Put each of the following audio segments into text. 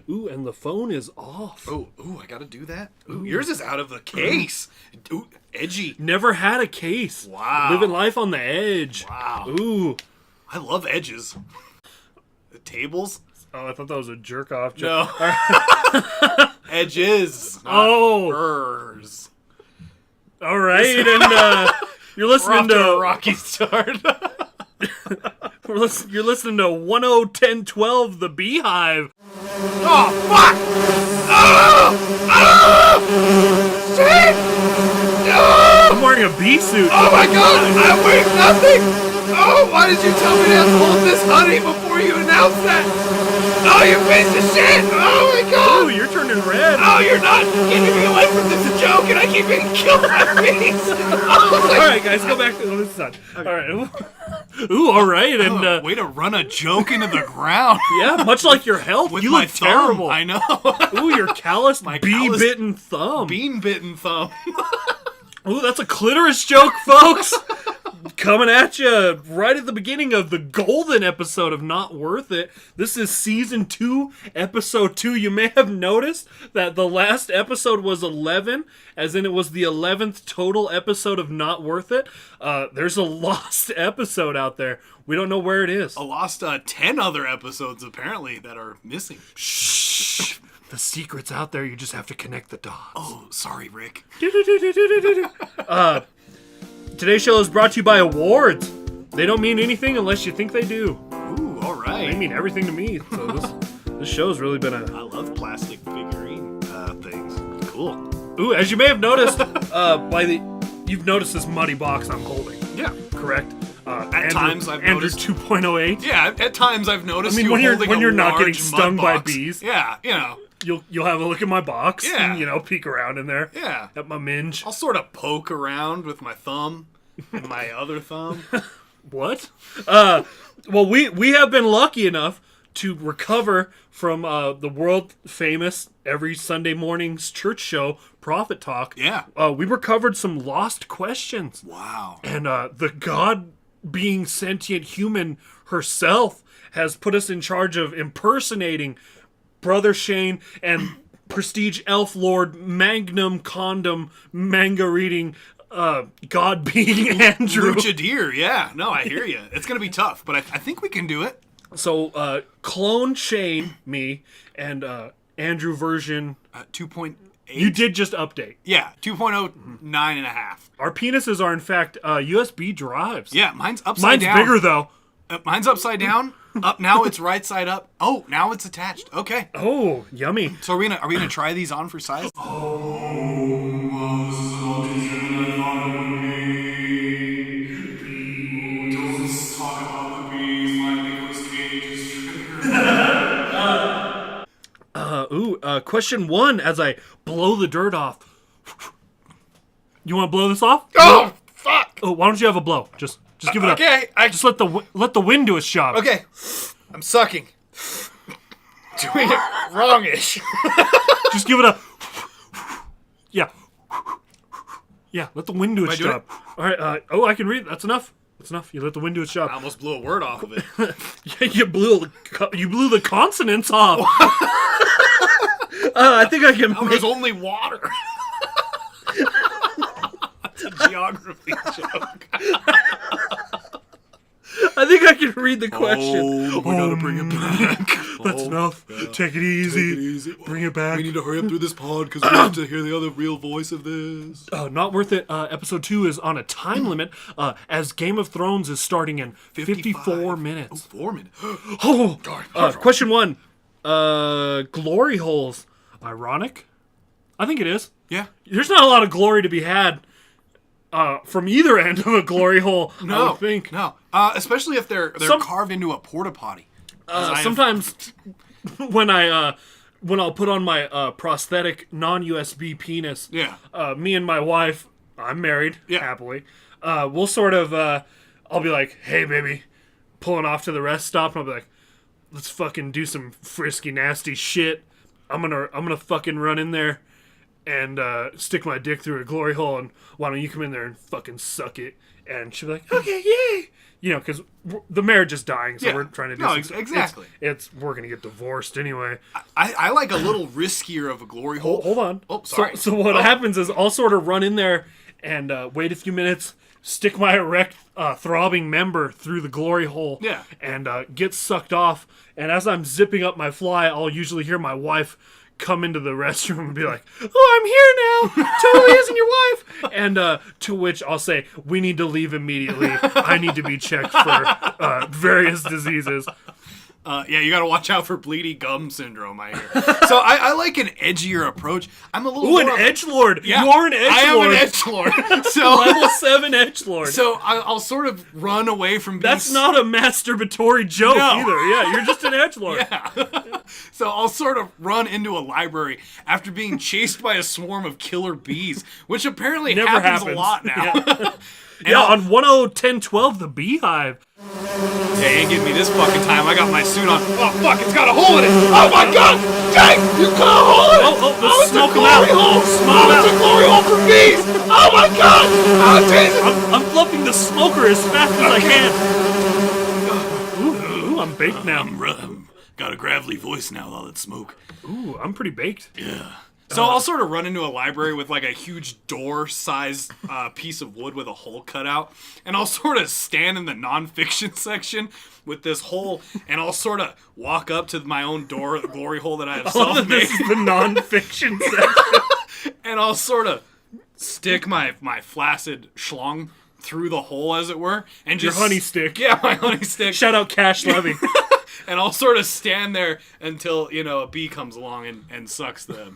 Ooh, and the phone is off. Ooh, I gotta do that? Ooh, yours is out of the case. Ooh, edgy. Never had a case. Wow. Living life on the edge. Wow. Ooh. I love edges. The tables? Oh, I thought that was a jerk-off joke. No. Edges. Oh. Ers. All right, and you're listening to a rocky start. You're listening to 101012 The Beehive. Oh, fuck! Shit! No! I'm wearing a bee suit. Oh my god! I weigh nothing! Oh, why did you tell me to hold this honey before you announced that? Oh, you piece of shit! Oh my god! Ooh, you're turning red. Oh, you're not keeping me away from this joke, and I keep getting killed by bees! Oh, all right, guys, go back to this side. All right. Ooh, all right, and way to run a joke into the ground. Yeah, much like your health. With you my look terrible. I know. Ooh, your calloused, My bee-bitten thumb. Bean-bitten thumb. Ooh, that's a clitoris joke, folks. Coming at you right at the beginning of the golden episode of Not Worth It. This is season 2, episode 2. You may have noticed that the last episode was 11, as in it was the 11th total episode of Not Worth It. There's a lost episode out there. We don't know where it is. I lost 10 other episodes, apparently, that are missing. Shh. The secret's out there. You just have to connect the dots. Oh, sorry, Rick. Today's show is brought to you by awards. They don't mean anything unless you think they do. Ooh, all right. They mean everything to me. So this show's really been I love plastic figurine things. Cool. Ooh, as you may have noticed, you've noticed this muddy box I'm holding. Yeah. Correct? At times I've Andrew noticed. 2.08. Yeah, at times I've noticed. I mean, when you're not getting stung by bees. Yeah, you know. You'll have a look at my box. Yeah. And, peek around in there. Yeah. At my minge. I'll sort of poke around with my thumb and my other thumb. What? Well, we have been lucky enough to recover from the world famous every Sunday morning's church show, Prophet Talk. Yeah. We recovered some lost questions. Wow. And the God being sentient human herself has put us in charge of impersonating Brother Shane and Prestige Elf Lord Magnum Condom manga reading God being Andrew. Luchadeer, yeah. No, I hear you. It's going to be tough, but I think we can do it. So, clone Shane, me, and Andrew version 2.8. You did just update. Yeah, 2.09 and a half. Our penises are, in fact, USB drives. Yeah, mine's upside down. Mine's bigger, though. Mine's upside down. Up now, it's right side up. Oh, now it's attached. Okay. Oh, yummy. So are we gonna try these on for size? Question 1 as I blow the dirt off. You want to blow this off? Oh, fuck! Oh, why don't you have a blow? Just give it up. Okay, just let the wind do its job. Okay, I'm sucking. Doing it wrongish. Just give it a. Yeah. Yeah, let the wind do its job. All right. I can read. That's enough. That's enough. You let the wind do its job. I almost blew a word off of it. Yeah, you blew the consonants off. I think I can. There's only water. That's a geography joke. I think I can read the question. Oh, we gotta bring it back. That's enough. Yeah. Take it easy. Bring it back. We need to hurry up through this pod because we have to hear the other real voice of this. Not Worth It. Episode 2 is on a time limit as Game of Thrones is starting in 54 minutes. Oh, 4 minutes. Oh, question 1. Glory holes. Ironic? I think it is. Yeah. There's not a lot of glory to be had from either end of a glory hole, I would think. No. Especially if they're carved into a porta potty. Sometimes when I'll put on my prosthetic non-USB penis, me and my wife, I'm married, happily, we'll sort of, I'll be like, hey, baby, pulling off to the rest stop, and I'll be like, let's fucking do some frisky, nasty shit. I'm gonna fucking run in there and stick my dick through a glory hole, and why don't you come in there and fucking suck it and she'll be like, okay, yay. You know, because the marriage is dying, so we're trying to do exactly. We're going to get divorced anyway. I like a little riskier of a glory hole. Hold on. Oh, sorry. So what happens is I'll sort of run in there and wait a few minutes, stick my erect, throbbing member through the glory hole, and get sucked off. And as I'm zipping up my fly, I'll usually hear my wife come into the restroom and be like, oh, I'm here now. Totally isn't your wife. And to which I'll say, we need to leave immediately. I need to be checked for various diseases. You gotta watch out for bleedy gum syndrome, I hear. So I like an edgier approach. I'm a little an edgelord. Yeah, you are an edgelord. I am an edgelord. So level 7 edgelord. So I'll sort of run away from being... That's not a masturbatory joke either. Yeah, you're just an edgelord. Yeah. So I'll sort of run into a library after being chased by a swarm of killer bees, which apparently happens a lot now. Yeah, on 1012, the Beehive. Yeah, you ain't getting me this fucking time. I got my suit on. Oh, fuck, it's got a hole in it. Oh, my God. Jake, you got a hole in it. Let's smoke him out. It's a glory hole for bees. Oh, my God. Oh, Jesus. I'm fluffing the smoker as fast as I can. Ooh, I'm baked now. I'm got a gravelly voice now, all that smoke. Ooh, I'm pretty baked. Yeah. So I'll sort of run into a library with like a huge door-sized piece of wood with a hole cut out, and I'll sort of stand in the nonfiction section with this hole, and I'll sort of walk up to my own glory hole that I have self-made. This is the nonfiction section. And I'll sort of stick my flaccid schlong through the hole, as it were, and just... Your honey stick. Yeah, my honey stick. Shout out Cash Levy. And I'll sort of stand there until, a bee comes along and sucks the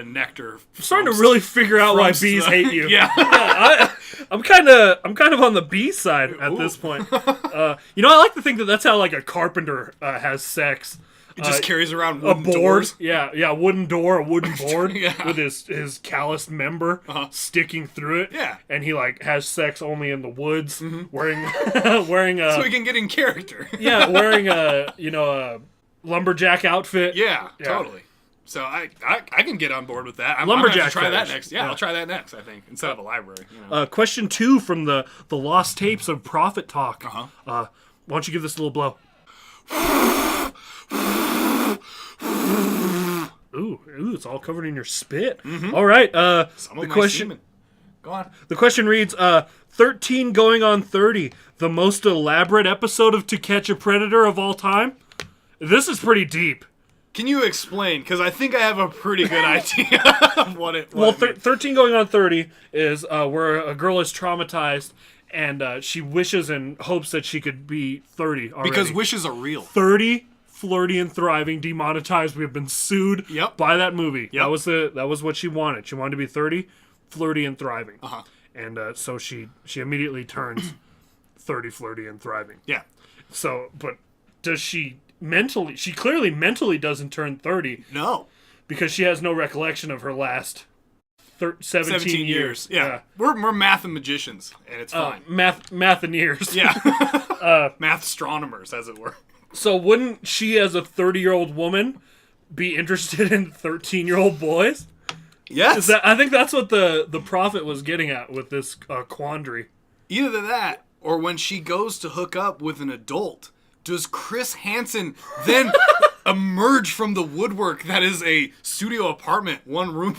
nectar. I'm starting to really figure out why bees hate you. Yeah. I'm kind of on the bee side at this point. I like to think that that's how like a carpenter has sex. He just carries around a wooden board. doors. Yeah, wooden door, a wooden board Yeah. with his calloused member sticking through it. Yeah. And he like has sex only in the woods, wearing so he can get in character. wearing a lumberjack outfit. Yeah, totally. So I can get on board with that. Lumberjack. I'm gonna try that next. Yeah, I'll try that next. I think instead of a library. Question 2 from the lost tapes of Prophet Talk. Why don't you give this a little blow? Ooh, it's all covered in your spit. All right. Some of my semen. Go on. The question reads: 13 going on 30, the most elaborate episode of To Catch a Predator of all time. This is pretty deep. Can you explain? Because I think I have a pretty good idea of what it. 13 going on 30 is where a girl is traumatized and she wishes and hopes that she could be 30 already. Because wishes are real. 30, flirty and thriving, demonetized. We have been sued by that movie. Yep. That was what she wanted. She wanted to be 30, flirty and thriving. And so she immediately turns 30, flirty and thriving. Yeah. So, but does she mentally? She clearly mentally doesn't turn 30. No. Because she has no recollection of her last 17 years. Yeah. We're math and magicians, and it's fine. Matheneers. Yeah. Math astronomers, as it were. So wouldn't she, as a 30-year-old woman, be interested in 13-year-old boys? Yes. I think that's what the prophet was getting at with this quandary. Either that, or when she goes to hook up with an adult, does Chris Hansen then emerge from the woodwork that is a studio apartment, one-room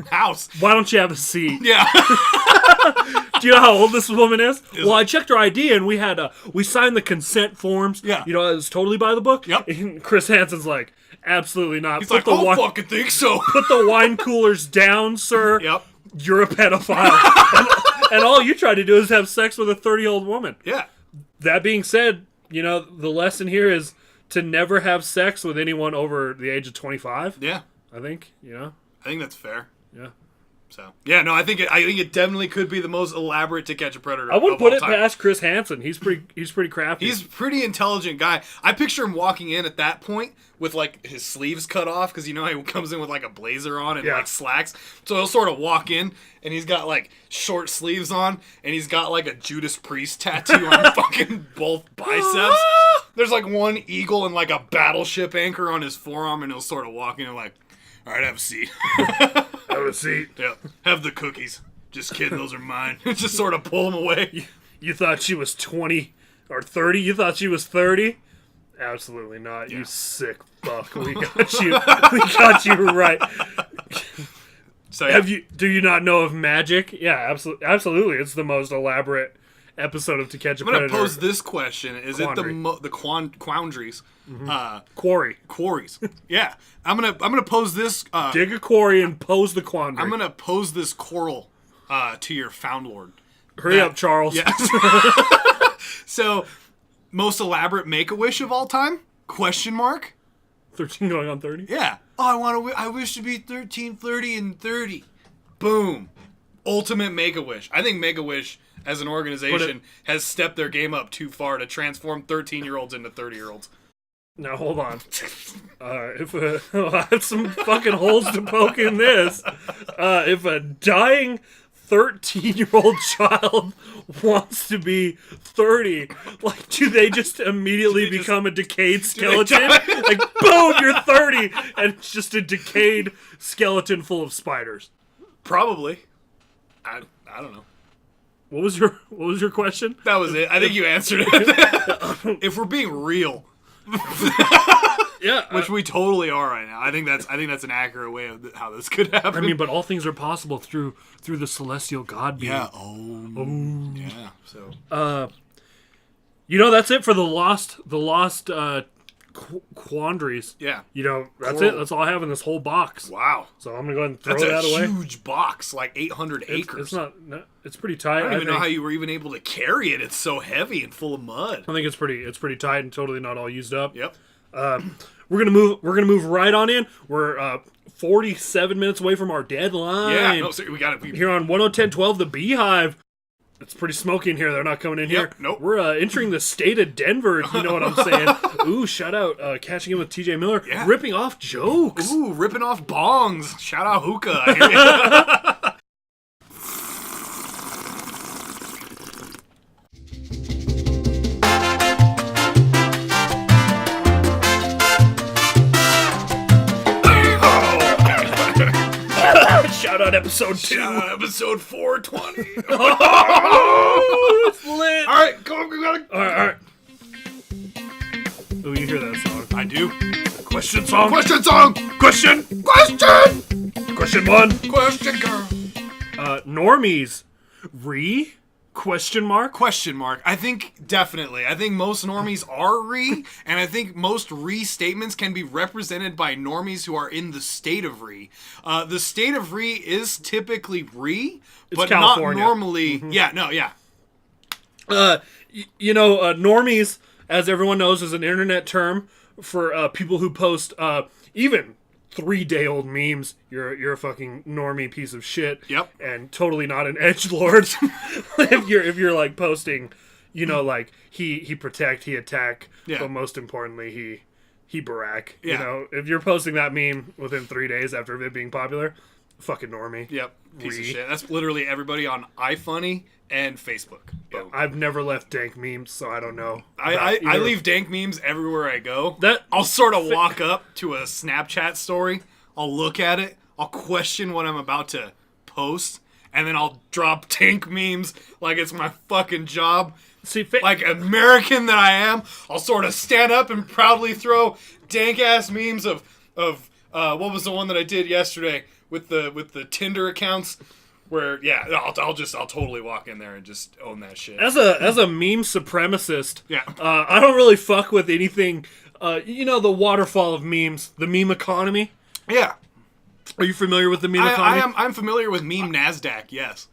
house? Why don't you have a seat? Yeah. Do you know how old this woman is? Well, I checked her ID and we signed the consent forms. Yeah. It was totally by the book. Yep. And Chris Hansen's like, absolutely not. He's like, I fucking think so. Put the wine coolers down, sir. Yep. You're a pedophile. and all you try to do is have sex with a 30-year-old woman. Yeah. That being said, the lesson here is to never have sex with anyone over the age of 25. Yeah. I think, I think that's fair. Yeah. So yeah, no, I think it definitely could be the most elaborate To Catch a Predator. I wouldn't put it past Chris Hansen. He's pretty crafty. He's a pretty intelligent guy. I picture him walking in at that point with like his sleeves cut off because he comes in with like a blazer on and like slacks. So he'll sort of walk in and he's got like short sleeves on and he's got like a Judas Priest tattoo on fucking both biceps. There's like one eagle and like a battleship anchor on his forearm, and he'll sort of walk in and like, all right, have a seat. Have a seat. Yeah, have the cookies. Just kidding, those are mine. Just sort of pull them away. You thought she was 20 or 30? You thought she was 30? Absolutely not. Yeah. You sick fuck. We got you. We got you right. So yeah. Do you not know of magic? Yeah, absolutely. It's the most elaborate episode of To Catch a Predator. I'm going to pose this question. Is Quandary. It the quandaries? Quarries. Yeah. I'm gonna pose this. Dig a quarry and pose the quandary. I'm going to pose this coral to your found lord. Hurry up, Charles. Yeah. So, most elaborate Make-A-Wish of all time? Question mark? 13 going on 30? Yeah. Oh, I wish to be 13, 30, and 30. Boom. Ultimate Make-A-Wish. I think Make-A-Wish, as an organization, has stepped their game up too far to transform 13-year-olds into 30-year-olds. Now, hold on. I have some fucking holes to poke in this. If a dying 13-year-old child wants to be 30, like, do they just immediately become a decayed skeleton? Like, boom, you're 30, and it's just a decayed skeleton full of spiders. Probably. I don't know. What was your question? That was it. I think you answered it. If we're being real. Yeah, which we totally are right now. I think that's an accurate way of how this could happen. I mean, but all things are possible through the celestial God being. Yeah. Yeah. So. That's it for the lost quandaries. Yeah. That's it. That's all I have in this whole box. Wow. So I'm gonna go ahead and throw that away. That's a huge box, like 800 acres. It's pretty tight. I don't even know how you were even able to carry it. It's so heavy and full of mud. I think it's pretty tight and totally not all used up. Yep. We're gonna move right on in. We're 47 minutes away from our deadline. Yeah, no, so we got it. Here on 110.12 The Beehive. It's pretty smoky in here. They're not coming in here. Nope. We're entering the state of Denver, if you know what I'm saying. Ooh, shout out Catching In with TJ Miller. Yeah. Ripping off jokes. Ooh, ripping off bongs. Shout out hookah. I hear ya. Shout out episode 2. Shout out episode 420. Oh, it's lit. All right, go on. We gotta. All right. Oh, you hear that song? I do. Question song. Question song. Question. Question 1. Question girl. Normies. Question mark? Question mark. I think definitely. I think most normies are and I think most statements can be represented by normies who are in the state of the state of is typically but California. Not normally. Mm-hmm. Yeah, no, yeah. Normies, as everyone knows, is an internet term for people who post even 3-day-old memes. You're a fucking normie piece of shit. Yep. And totally not an edgelord. if you're like posting, like he protect, he attack, but most importantly he barack. Yeah. If you're posting that meme within 3 days after it being popular, fucking normie. Yep. Piece of shit. That's literally everybody on iFunny and Facebook. Yeah, I've never left dank memes, so I don't know. I leave dank memes everywhere I go. I'll sort of walk up to a Snapchat story, I'll look at it, I'll question what I'm about to post, and then I'll drop dank memes like it's my fucking job. See, like American that I am, I'll sort of stand up and proudly throw dank-ass memes of what was the one that I did yesterday with the Tinder accounts. Where I'll totally walk in there and just own that shit. As a meme supremacist, yeah, I don't really fuck with anything. The waterfall of memes, the meme economy. Yeah, are you familiar with the meme economy? I'm familiar with meme NASDAQ. Yes.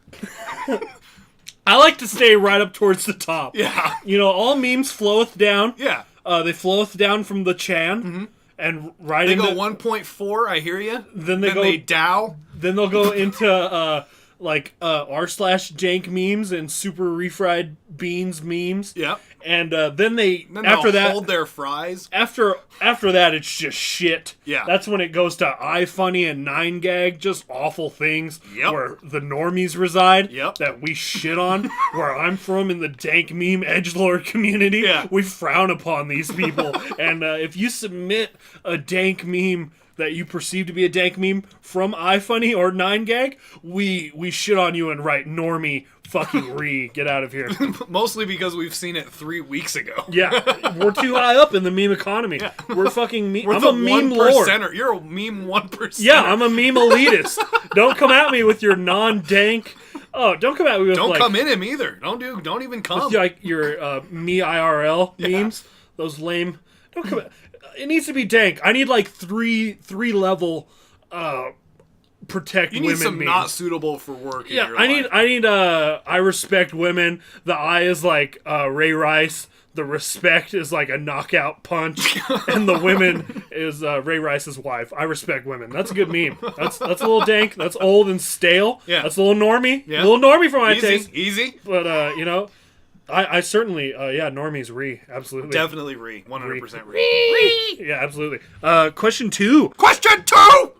I like to stay right up towards the top. Yeah. All memes floweth down. Yeah. They floweth down from the chan. Mm-hmm. And right they into... They go 1.4, I hear you. Then they dow. Then they'll go into... r/jank memes and super refried beans memes. Yep. And then after that hold their fries. After that, it's just shit. Yeah. That's when it goes to iFunny and 9gag, just awful things. Yep. Where the normies reside. Yep. That we shit on. Where I'm from in the dank meme edgelord community. Yeah. We frown upon these people. And if you submit a dank meme that you perceive to be a dank meme from iFunny or 9gag, we shit on you and write normie fucking get out of here. Mostly because we've seen it 3 weeks ago. Yeah, we're too high up in the meme economy. Yeah. We're fucking meme. I'm a meme 1%er. lord. You're a meme 1%. Yeah, I'm a meme elitist. Don't come at me with your non-dank. Oh, don't come at me with Don't come in him either. Don't even come. With like your me IRL memes. Those lame. Don't come at. It needs to be dank. I need like three level protect women. You need some memes. not suitable for work. Yeah, in your I life. need I respect women. The I is like Ray Rice. The respect is like a knockout punch, and the women is Ray Rice's wife. I respect women. That's a good meme. That's a little dank. That's old and stale. Yeah, that's a little normie. Yeah. A little normie for my taste. Easy. But I certainly normies absolutely. Definitely 100% Yeah, absolutely. Question 2. Question 2.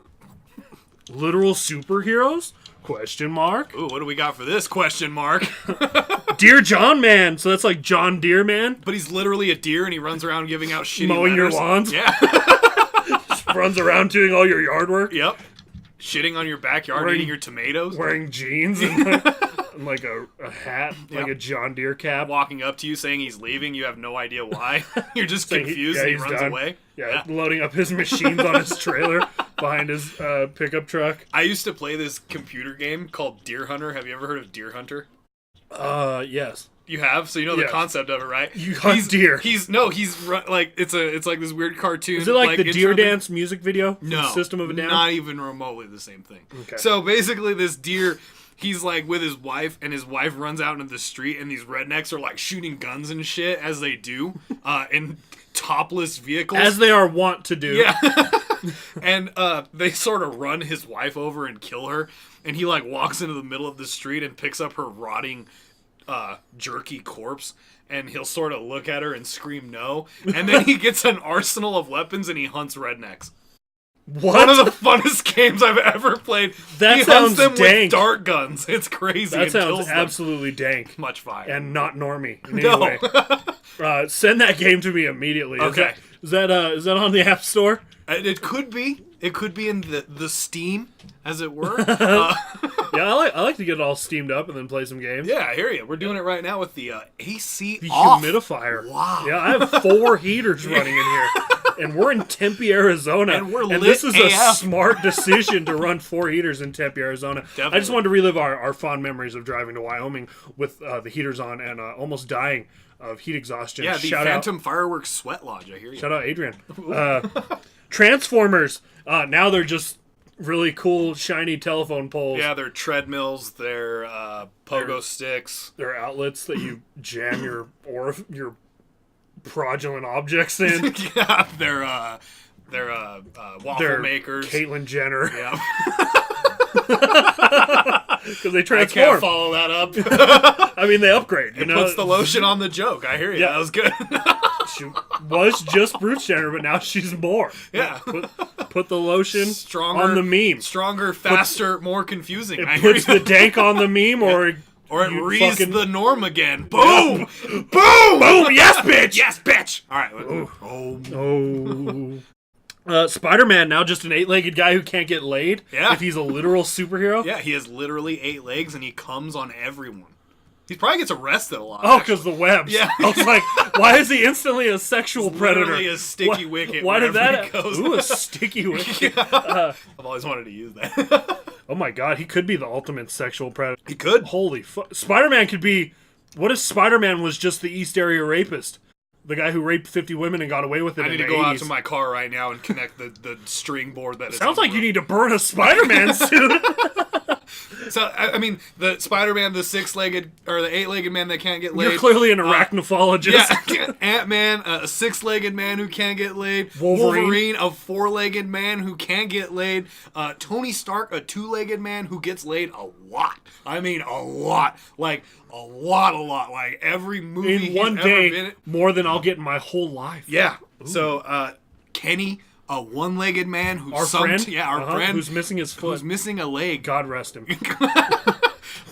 Literal superheroes? Question mark. Ooh, what do we got for this question mark? Dear John Man. So that's like John Deere Man. But he's literally a deer and he runs around giving out shitty mowing letters. your lawns. Yeah. Just runs around doing all your yard work. Yep. Shitting on your backyard, eating your tomatoes. Wearing jeans and like a hat, like a John Deere cap. Walking up to you saying he's leaving, you have no idea why. You're just confused and he runs away. Yeah, loading up his machines on his trailer behind his pickup truck. I used to play this computer game called Deer Hunter. Have you ever heard of Deer Hunter? Yes. You have, so you know the concept of it, right? You hunt deer. He's like it's like this weird cartoon. Is it like the Deer Dance music video? No, System of a Down. Not even remotely the same thing. Okay. So basically, this deer, he's like with his wife, and his wife runs out into the street, and these rednecks are like shooting guns and shit as they do, in topless vehicles, as they are wont to do. Yeah. And they sort of run his wife over and kill her, and he like walks into the middle of the street and picks up her rotting jerky corpse, and he'll sort of look at her and scream no, and then he gets an arsenal of weapons and he hunts rednecks. What? One of the funnest games I've ever played. That he sounds hunts them dank. with dart guns. It's crazy. That sounds absolutely dank. Much fire. And not normie in No. any way. Send that game to me immediately. Okay. Is that on the App Store? It could be. It could be in the Steam, as it were. Yeah, I like to get it all steamed up and then play some games. Yeah, I hear you. We're doing it right now with the AC off. Humidifier. Wow. Yeah, I have 4 heaters running in here. And we're in Tempe, Arizona. And this is AF. a smart decision to run 4 heaters in Tempe, Arizona. Definitely. I just wanted to relive our fond memories of driving to Wyoming with the heaters on and almost dying of heat exhaustion. Yeah, the Phantom Fireworks Sweat Lodge, I hear you. Shout out Adrian. Transformers. Now they're just really cool, shiny telephone poles. Yeah, they're treadmills, they're pogo sticks. They're outlets that you jam your fraudulent objects in. Yeah, they're waffle makers. Caitlyn Jenner. Yeah. Because they transform. I can't follow that up. I mean, they upgrade. It puts the lotion on the joke. I hear you. Yeah. That was good. She was just Bruce Jenner, but now she's more. Yeah. Put the lotion on the meme. Stronger, faster, more confusing. It puts the dank on the meme, or it reads the norm again. Boom! Boom! Boom! Yes, bitch! Yes, bitch! All right. Spider-Man, now just an 8-legged guy who can't get laid. Yeah. If he's a literal superhero. Yeah, he has literally 8 legs and he comes on everyone. He probably gets arrested a lot. Oh, because the webs. Yeah. I was like, why is he instantly a sexual predator? Literally a sticky wicket. Why did that? He goes. Ooh, a sticky wicket. Yeah. I've always wanted to use that. Oh my god, he could be the ultimate sexual predator. He could. Holy fuck. Spider-Man could be... What if Spider-Man was just the East Area rapist? The guy who raped 50 women and got away with it I need to go out to my car right now and connect the string board that Sounds like you need to burn a Spider-Man suit. So, I mean, the Spider-Man, the 6-legged, or the 8-legged man that can't get laid. You're clearly an arachnophologist. Yeah, Ant-Man, a 6-legged man who can't get laid. Wolverine, a 4-legged man who can't get laid. Tony Stark, a 2-legged man who gets laid a lot. I mean, a lot. Like, a lot. Like, every movie in one he's day, ever been in. more than I'll get in my whole life. Yeah. Ooh. So, Kenny, a 1-legged man who's our friend, friend who's missing his foot, who's missing a leg. God rest him, because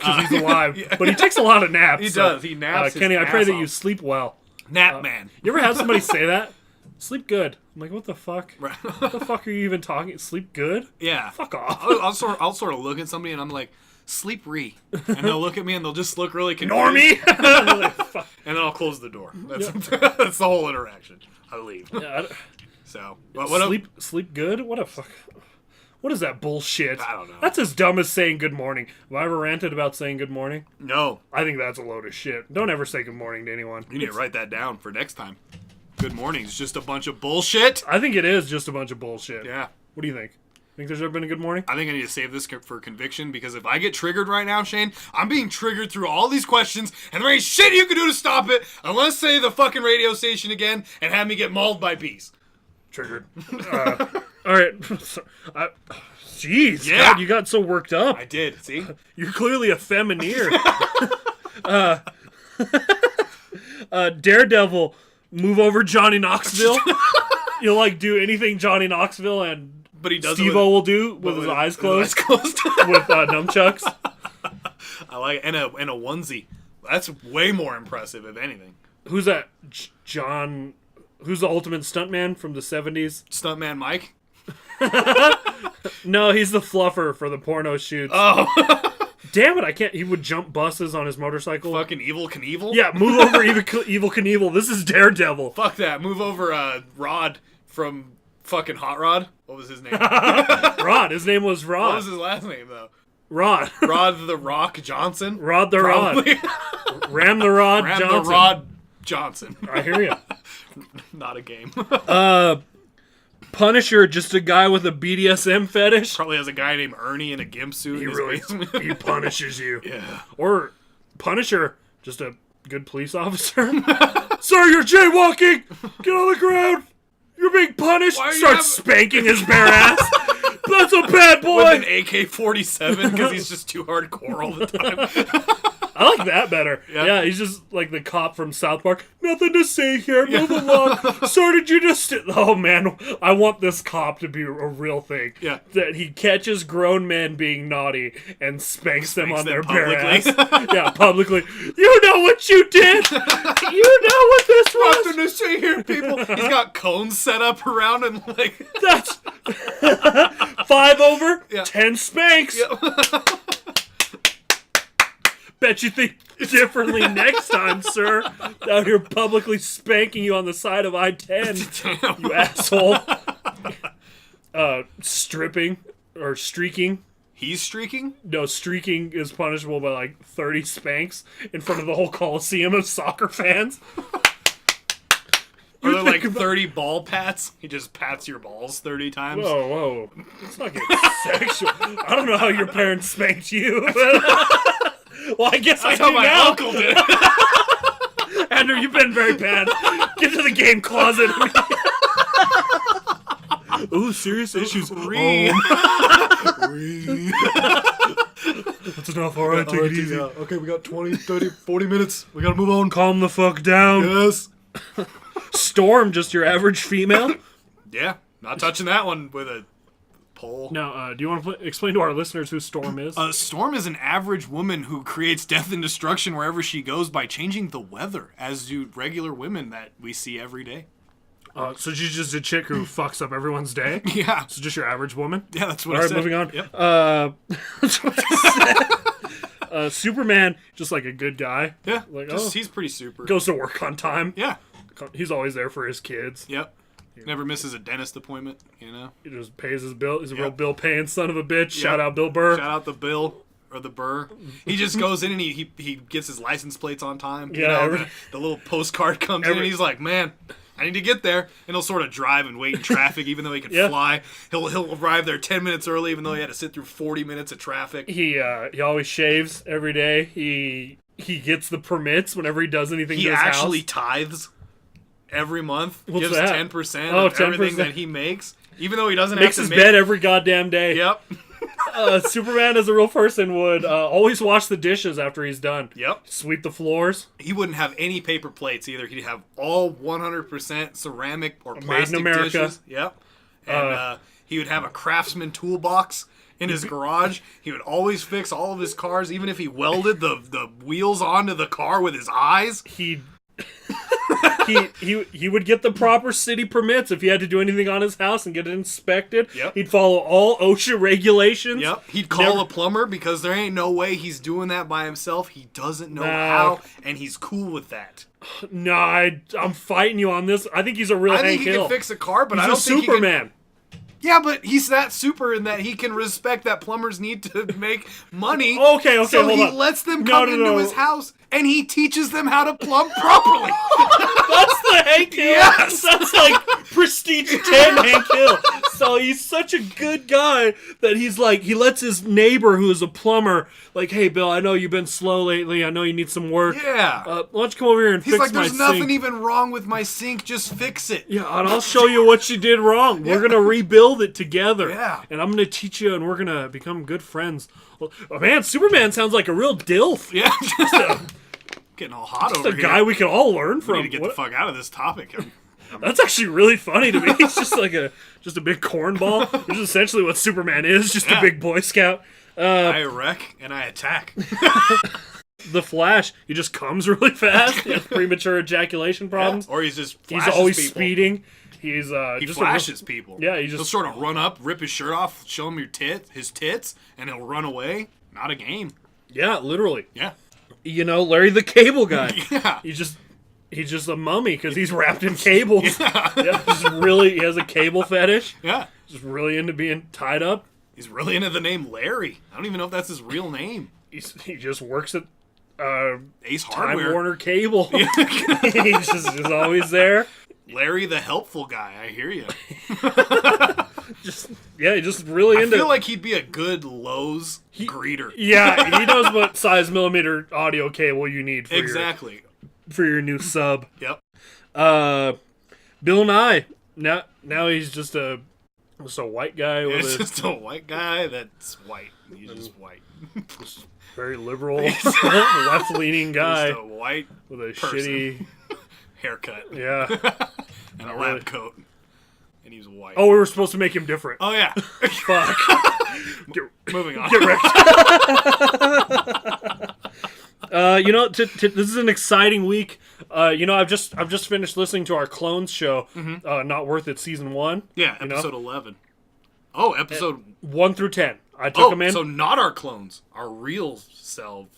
he's alive. Yeah. But he takes a lot of naps. He does. He naps. Kenny, I pray that you off. sleep well. Nap man. You ever have somebody say that? Sleep good. I'm like, what the fuck? Right. What the fuck are you even talking? Sleep good? Yeah. Fuck off. I'll sort of look at somebody and I'm like, sleep re. And they'll look at me and they'll just look really confused. Normie! Like, fuck. And then I'll close the door. That's the whole interaction. I leave. Yeah, So, what sleep good? What a fuck. What is that bullshit? I don't know. That's as dumb as saying good morning. Have I ever ranted about saying good morning? No. I think that's a load of shit. Don't ever say good morning to anyone. You need to write that down for next time. Good morning's just a bunch of bullshit. I think it is just a bunch of bullshit. Yeah. What do you think? Think there's ever been a good morning? I think I need to save this for conviction because if I get triggered right now, Shane, I'm being triggered through all these questions and there ain't shit you can do to stop it unless say the fucking radio station again and have me get mauled by bees. Triggered. All right. Jeez. Yeah. God, you got so worked up. I did. See? You're clearly a femineer. Daredevil, move over Johnny Knoxville. You'll like do anything Johnny Knoxville and But he does Steve-O will do with his eyes closed. With nunchucks. I like and a onesie. That's way more impressive, if anything. Who's that? John. Who's the ultimate stuntman from the 70s? Stuntman Mike? No, he's the fluffer for the porno shoots. Oh. Damn it, I can't. He would jump buses on his motorcycle. Fucking Evil Knievel? Yeah, move over Evil Knievel. This is Daredevil. Fuck that. Move over Rod from fucking Hot Rod. What was his name? Rod. His name was Rod. What was his last name, though? Rod. Rod the Rock Johnson? Rod the Probably. Rod. Ram the Rod Ram Johnson. the Rod Johnson. I hear you. Not a game. Punisher, just a guy with a BDSM fetish. Probably has a guy named Ernie in a gimp suit. He punishes you. Yeah. Or Punisher, just a good police officer. Sir, you're jaywalking! Get on the ground! You're being punished! Starts spanking his bare ass. That's a bad boy! With an AK-47 because he's just too hardcore all the time. I like that better. Yeah, he's just like the cop from South Park. Nothing to say here. Move along. Sir, did you just... Oh, man. I want this cop to be a real thing. Yeah. That he catches grown men being naughty and spanks them on their bare publicly. ass. Yeah, publicly. You know what you did? You know what this was? Nothing to say here, people. He's got cones set up around and like... That's... 5 over, Yeah. 10 spanks. Yep. Bet you think differently next time, sir. Out here publicly spanking you on the side of I-10, Damn. you asshole. Stripping or streaking. He's streaking? No, streaking is punishable by like 30 spanks in front of the whole Coliseum of soccer fans. Are there like 30 ball pats? He just pats your balls 30 times? Whoa. Let's not get sexual. I don't know how your parents spanked you. Well, I guess That's I how do my now. uncle did it. Andrew, you've been very bad. Get to the game closet. Ooh, serious issues. Re. That's enough. All right, take it easy. Okay, we got 20, 30, 40 minutes. We gotta move on. Calm the fuck down. Yes. Storm, just your average female. Yeah, not touching that one with a pole. Now, do you want to explain to our listeners who Storm is? Storm is an average woman who creates death and destruction wherever she goes by changing the weather, as do regular women that we see every day. So she's just a chick who fucks up everyone's day? Yeah. So just your average woman? Yeah, that's what All I right, said. moving on. Yep. That's what I said. Superman, just like a good guy. Yeah, Like, he's pretty super. Goes to work on time. Yeah. He's always there for his kids. Yep. Never misses a dentist appointment, you know? He just pays his bill. He's a real Yep. bill paying son of a bitch. Yep. Shout out Bill Burr. Shout out the Bill or the Burr. He just goes in and he gets his license plates on time. You Yeah, know, the little postcard comes in and he's like, man, I need to get there. And he'll sort of drive and wait in traffic even though he can Yeah. fly. He'll arrive there 10 minutes early even though he had to sit through 40 minutes of traffic. He always shaves every day. He gets the permits whenever he does anything He to his actually house. tithes every month. What's gives that? 10% Oh, of everything 10%. that he makes. Even though he doesn't Makes have his to make bed every goddamn day. Yep. Superman, as a real person, would always wash the dishes after he's done. Yep. Sweep the floors. He wouldn't have any paper plates either. He'd have all 100% ceramic or plastic America. dishes. Yep. And he would have a Craftsman toolbox in his garage. He would always fix all of his cars, even if he welded the wheels onto the car with his eyes. He he would get the proper city permits if he had to do anything on his house and get it inspected. Yep. He'd follow all OSHA regulations. Yep. He'd call a plumber because there ain't no way he's doing that by himself. He doesn't know how, and he's cool with that. No, I'm fighting you on this. I think he's a real Hank Hill. I think he can fix a car, but he's I don't think Superman. He can... Yeah, but he's that super in that he can respect that plumbers need to make money. Okay, so hold he on. lets them come into his house, and he teaches them how to plumb properly. That's the Hank Hill. Yes. That's like Prestige 10 Hank Hill. So he's such a good guy that he's like, he lets his neighbor who is a plumber, like, hey, Bill, I know you've been slow lately. I know you need some work. Yeah. Why don't you come over here and fix my sink? He's like, there's nothing even wrong with my sink. Just fix it. Yeah, and I'll show you what you did wrong. We're going to rebuild it together. Yeah. And I'm going to teach you, and we're going to become good friends. Well, oh, man, Superman sounds like a real dilf. Yeah. Getting all hot over here. A guy we can all learn from. We need to get the fuck out of this topic. That's actually really funny to me. He's just like a big cornball. Which is essentially what Superman is, just a big Boy Scout. I wreck and I attack. The Flash, he just comes really fast. He has premature ejaculation problems. Yeah. Or he's always people. speeding. He just flashes people. Yeah, he'll sort of run up, rip his shirt off, show him his tits, and he'll run away. Not a game. Yeah, literally. Yeah. You know, Larry the Cable Guy. Yeah. He's just a mummy because he's wrapped in cables. Yeah. He has a cable fetish. Yeah. Just really into being tied up. He's really into the name Larry. I don't even know if that's his real name. He just works at Ace Hardware. Time Warner Cable. He's just always there. Larry the helpful guy. I hear you. He's just really into. I feel like he'd be a good Lowe's greeter. Yeah, he knows what size millimeter audio cable you need for for your new sub. Yep. Bill Nye. Now he's just a white guy. Just a white guy that's white. He's just white. Very liberal, left-leaning guy. Just a white with a person. shitty haircut. Yeah. And a lab coat. And he's white. Oh, we were supposed to make him different. Oh, yeah. Fuck. Moving on. Get wrecked. This is an exciting week. I've just finished listening to our Clones show, Not Worth It, Season 1. Yeah, episode 11. Oh, episode 1 through 10. I took them in. So not our clones, our real selves.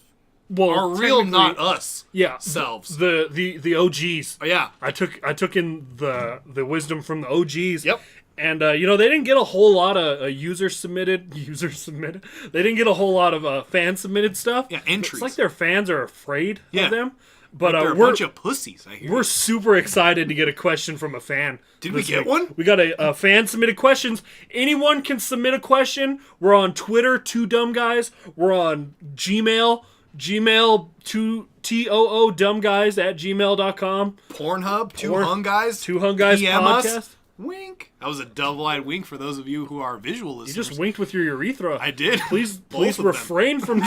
Well, our real, not us. Yeah, selves. The OGs. Oh, yeah. I took in the wisdom from the OGs. Yep. And they didn't get a whole lot of user submitted. They didn't get a whole lot of fan submitted stuff. Yeah, entries. It's like their fans are afraid of them. But they're a bunch of pussies, I hear. We're super excited to get a question from a fan. Did we get one? We got a fan submitted questions. Anyone can submit a question. We're on Twitter, 2 Dumb Guys. We're on Gmail 2 dumbguys@gmail.com. Pornhub, 2 Hung Guys. 2 Hung Guys PM podcast. Us. Wink. That was a double-eyed wink for those of you who are visual listeners. You just winked with your urethra. I did. Please refrain from.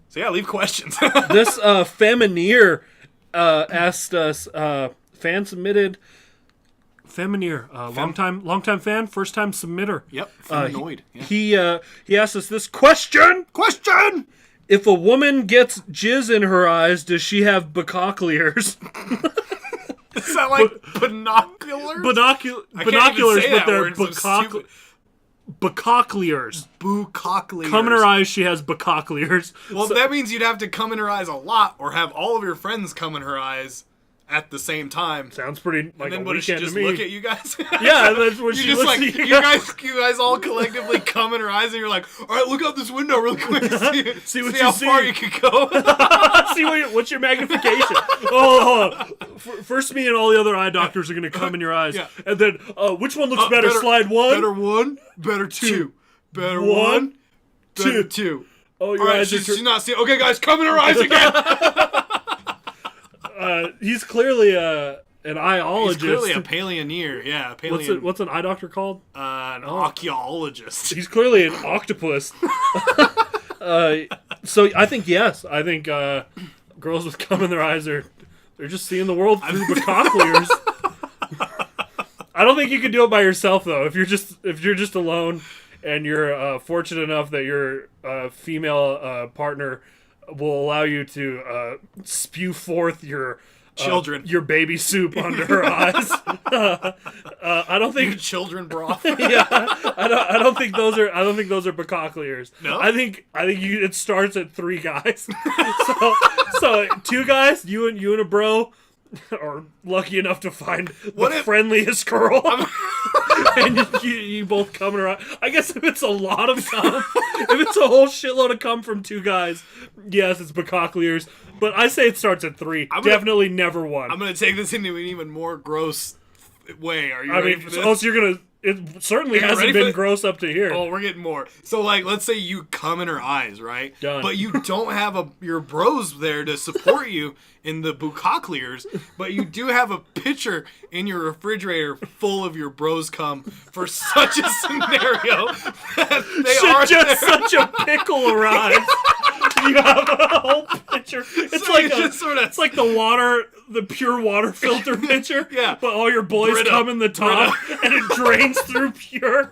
So yeah, leave questions. This Femineer asked us, fan submitted. Femineer, long-time fan, first-time submitter. Yep, feminoid. He asked us this question. Question! If a woman gets jizz in her eyes, does she have binoculars? Is that like binoculars? Binoculars, but they're binoculars. Bucochlears. Come in her eyes, she has binoculars. Well, that means you'd have to come in her eyes a lot, or have all of your friends come in her eyes at the same time. Sounds pretty like and then a what, does she weekend just to me. look at you guys? Yeah, that's what she just looks like at you guys all collectively come in her eyes, and you're like, all right, look out this window really quick. See how far you can go. See what's your magnification. Hold on. First, me and all the other eye doctors are going to come in your eyes, and then which one looks better? Slide 1, better 1, better 2, better 1, better 2. Oh, your eyes she's not seeing. Okay, guys, come in her eyes again. He's clearly an eyeologist. He's clearly a paleoneer. Yeah, What's an eye doctor called? An archaeologist. He's clearly an octopus. So I think yes. I think girls with cum in their eyes they're just seeing the world through binoculars. I don't think you can do it by yourself though. If you're just alone and you're fortunate enough that your female partner will allow you to spew forth your children, your baby soup under her eyes. I don't think children broth. Yeah, I don't think those are binoculars. No, I think it starts at 3 guys. so 2 guys, you and a bro, are lucky enough to find the friendliest girl, and you both come around. I guess if it's a lot of cum, if it's a whole shitload of cum from 2 guys, yes, it's binoculars. But I say it starts at 3. Definitely never 1. I'm gonna take this into an even more gross way. Are you ready for this? So you're gonna. It certainly hasn't been gross up to here. Oh, we're getting more. So, like, let's say you come in her eyes, right? Done. But you don't have your bros there to support you in the binoculars, but you do have a pitcher in your refrigerator full of your bros cum for such a scenario that they are just there. Such a pickle arrives. You have a whole pitcher. It's So like it's like the pure water filter pitcher. Yeah. But all your boys Brita. come in the top, and it drains through pure.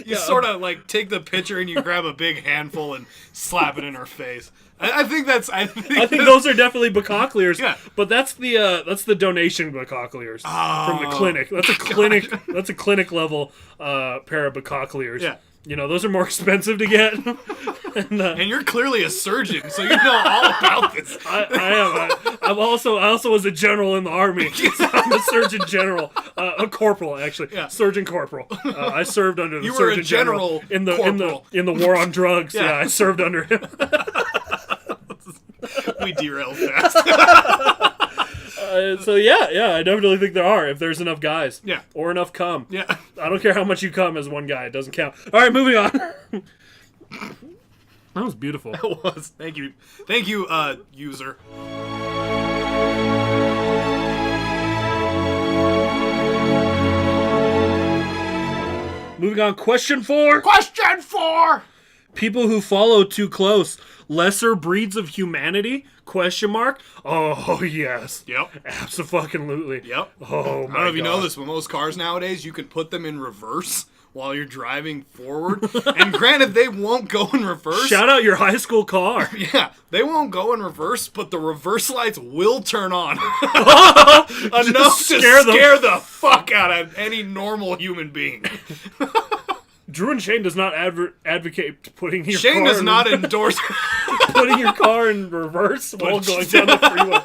You sort of like take the pitcher and you grab a big handful and slap it in her face. I think those are definitely binoculars. Yeah. But that's the donation binoculars from the clinic. That's a clinic. That's a clinic level pair of binoculars. Yeah. You know, those are more expensive to get. And you're clearly a surgeon, so you know all about this. I am. I also was a general in the army. I'm a surgeon general, a corporal actually. Yeah. Surgeon corporal. I served under the You were surgeon a general in the corporal. in the war on drugs. Yeah. Yeah, I served under him. We derailed fast. So yeah, I definitely think there are, if there's enough guys. Yeah. Or enough cum. Yeah. I don't care how much you cum as one guy, it doesn't count. All right, moving on. That was beautiful. It was. Thank you, user. Moving on, question 4. Question 4. People who follow too close, lesser breeds of humanity? Question mark. Oh yes. Yep. Absolutely. Yep. Oh my I don't know if you know God. this, but most cars nowadays you can put them in reverse while you're driving forward. And granted, they won't go in reverse. Shout out your high school car. Yeah, they won't go in reverse, but the reverse lights will turn on enough to scare the fuck out of any normal human being. Drew and Shane does not advocate putting your Shane car does not endorse putting your car in reverse while going down the freeway.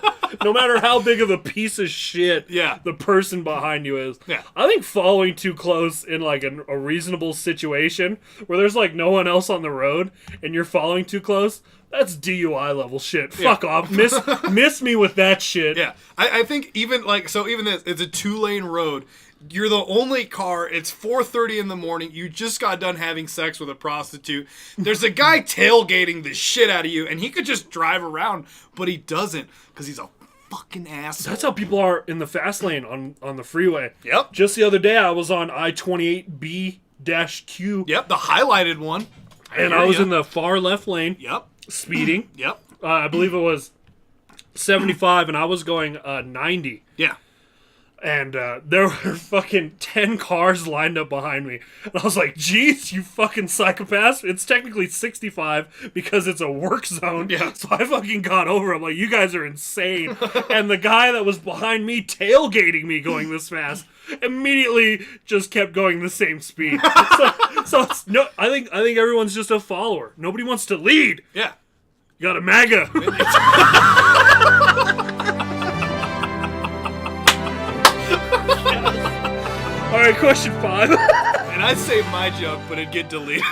No matter how big of a piece of shit the person behind you is. Yeah. I think following too close in like a reasonable situation where there's like no one else on the road and you're following too close, that's DUI level shit. Fuck off. Miss me with that shit. Yeah. I think even this, it's a 2-lane road. You're the only car. It's 4:30 in the morning. You just got done having sex with a prostitute. There's a guy tailgating the shit out of you, and he could just drive around, but he doesn't because he's a fucking asshole. That's how people are in the fast lane on the freeway. Yep. Just the other day, I was on I-28B-Q. Yep, the highlighted one. And I was in the far left lane. Yep. Speeding. Yep. I believe it was 75, and I was going 90. Yeah. And there were fucking 10 cars lined up behind me. And I was like, geez, you fucking psychopaths. It's technically 65 because it's a work zone. Yeah. So I fucking got over. I'm like, you guys are insane. And the guy that was behind me tailgating me going this fast immediately just kept going the same speed. So it's, no, I think everyone's just a follower. Nobody wants to lead. Yeah. You got a MAGA. All right, question 5. And I'd say my joke, but it'd get deleted.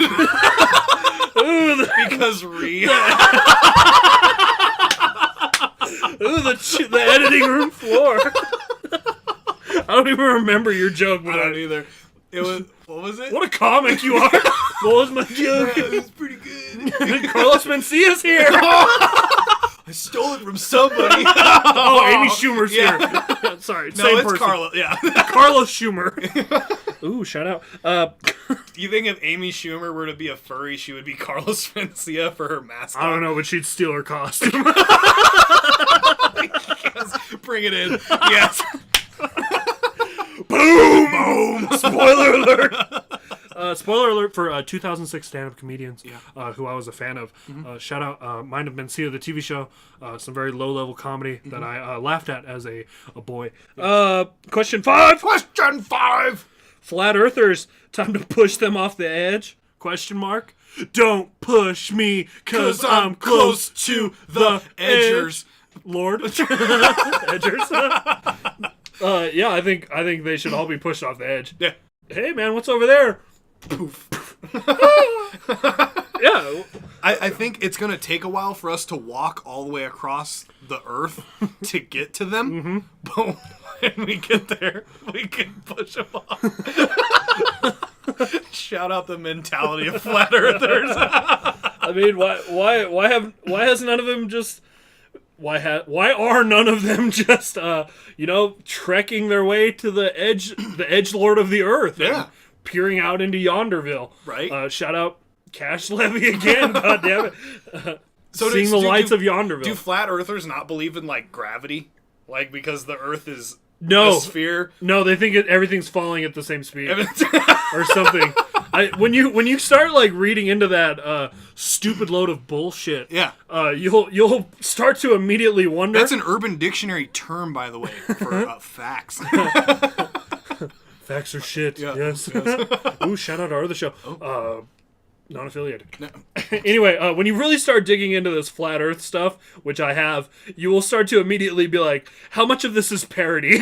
Because the editing room floor. I don't even remember your joke. I don't either. It was, what was it? What a comic you are. What was my joke? Yeah, it was pretty good. Carlos Mencia's here. I stole it from somebody. Oh, Amy Schumer's here. Sorry, No, same it's person. Carlos. Yeah. Carlos Schumer. Ooh, shout out. You think if Amy Schumer were to be a furry, she would be Carlos Mencia for her mascot? I don't know, but she'd steal her costume. Yes, bring it in. Yes. Boom! Boom! Spoiler alert. spoiler alert for 2006 stand-up comedians who I was a fan of. Shout out Mind of Mencia, the TV show. Some very low-level comedy that I laughed at as a boy. Question 5! Question 5! Flat Earthers, time to push them off the edge? Question mark. Don't push me, cause I'm close to the edgers. Lord. Edgers. Yeah, I think they should all be pushed off the edge. Yeah. Hey, man, what's over there? Poof. Yeah. I think it's going to take a while for us to walk all the way across the earth to get to them. But when we get there, we can push them off. Shout out the mentality of flat earthers. I mean, why has none of them just... Why are none of them just, trekking their way to the edge lord of the earth? Yeah. Peering out into Yonderville. Right. Shout out Cash Levy again, goddammit. So seeing the lights of Yonderville. Do flat earthers not believe in, like, gravity? Like, because the earth is a sphere? No, they think everything's falling at the same speed. Or something. When you start, like, reading into that stupid load of bullshit, yeah, you'll start to immediately wonder. That's an Urban Dictionary term, by the way, for facts. Facts are shit. Yeah. Yes. Ooh, shout out our other show. Non-affiliated. No. Anyway, when you really start digging into this flat Earth stuff, which I have, you will start to immediately be like, how much of this is parody?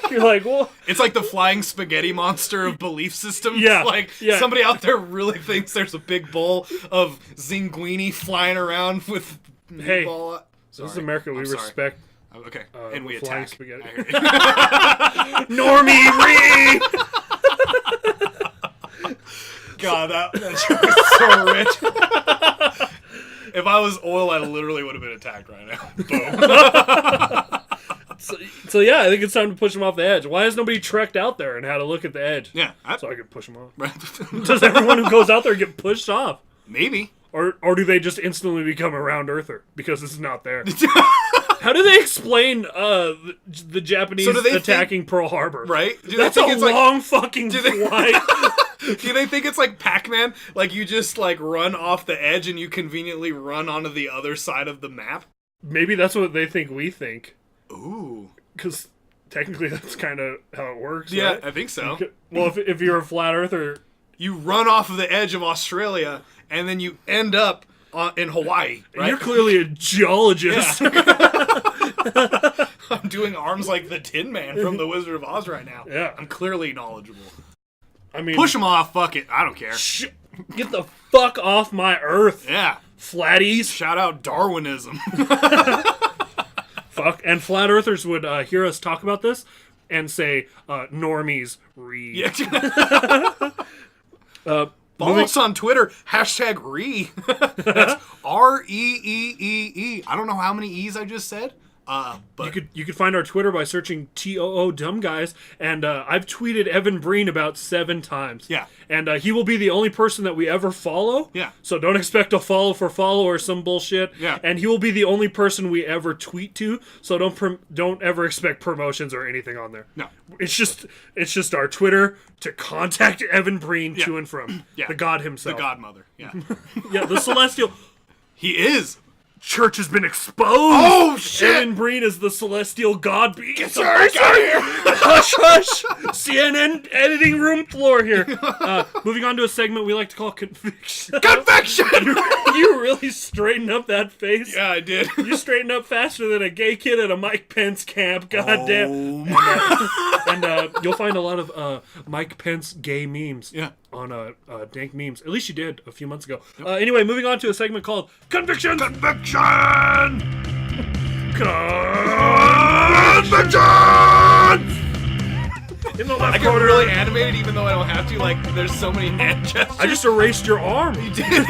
You're like, well... It's like the flying spaghetti monster of belief systems. Yeah. Like, somebody out there really thinks there's a big bowl of Zinguini flying around with... Hey, this is America. We respect... Okay, and we flying attack. Spaghetti. Normie Ree! God, that joke is so rich. If I was oil, I literally would have been attacked right now. Boom. So yeah, I think it's time to push them off the edge. Why has nobody trekked out there and had a look at the edge? Yeah. So I could push them off. Right. Does everyone who goes out there get pushed off? Maybe. Or do they just instantly become a round earther because it's not there? How do they explain the Japanese attacking Pearl Harbor? Right? That's a long fucking flight. Do they think it's like Pac-Man? Like you just like run off the edge and you conveniently run onto the other side of the map? Maybe that's what they think we think. Ooh. Because technically that's kind of how it works, yeah, right? I think so. Well, if you're a flat earther... You run off of the edge of Australia and then you end up in Hawaii, right? You're clearly a geologist. Yeah. I'm doing arms like the Tin Man from The Wizard of Oz right now. Yeah. I'm clearly knowledgeable. I mean... Push them off, fuck it. I don't care. Get the fuck off my earth. Yeah. Flatties. Shout out Darwinism. Fuck. And flat earthers would hear us talk about this and say, normies, read. Yeah. Follow us on Twitter, #re. That's REEEE. I don't know how many E's I just said. But you could find our Twitter by searching TOO Dumb Guys, and I've tweeted Evan Breen about 7 times. Yeah. And he will be the only person that we ever follow. Yeah. So don't expect a follow for follow or some bullshit. Yeah. And he will be the only person we ever tweet to. So don't ever expect promotions or anything on there. No. It's just our Twitter to contact Evan Breen to and from. Yeah. The god himself. The godmother. Yeah. Yeah, the celestial. He is. Church has been exposed. Oh shit! Evan Breen is the celestial god. Sorry. Hush, hush. CNN editing room floor here. Moving on to a segment we like to call Conviction. Conviction! You really straightened up that face. Yeah, I did. You straightened up faster than a gay kid at a Mike Pence camp. God damn. And you'll find a lot of Mike Pence gay memes. Yeah. On dank memes. At least you did a few months ago. Anyway, moving on to a segment called Conviction! Conviction! Conviction! In the left I get corner. really animated even though I don't have to. Like, there's so many hand gestures. I just erased your arm. You did.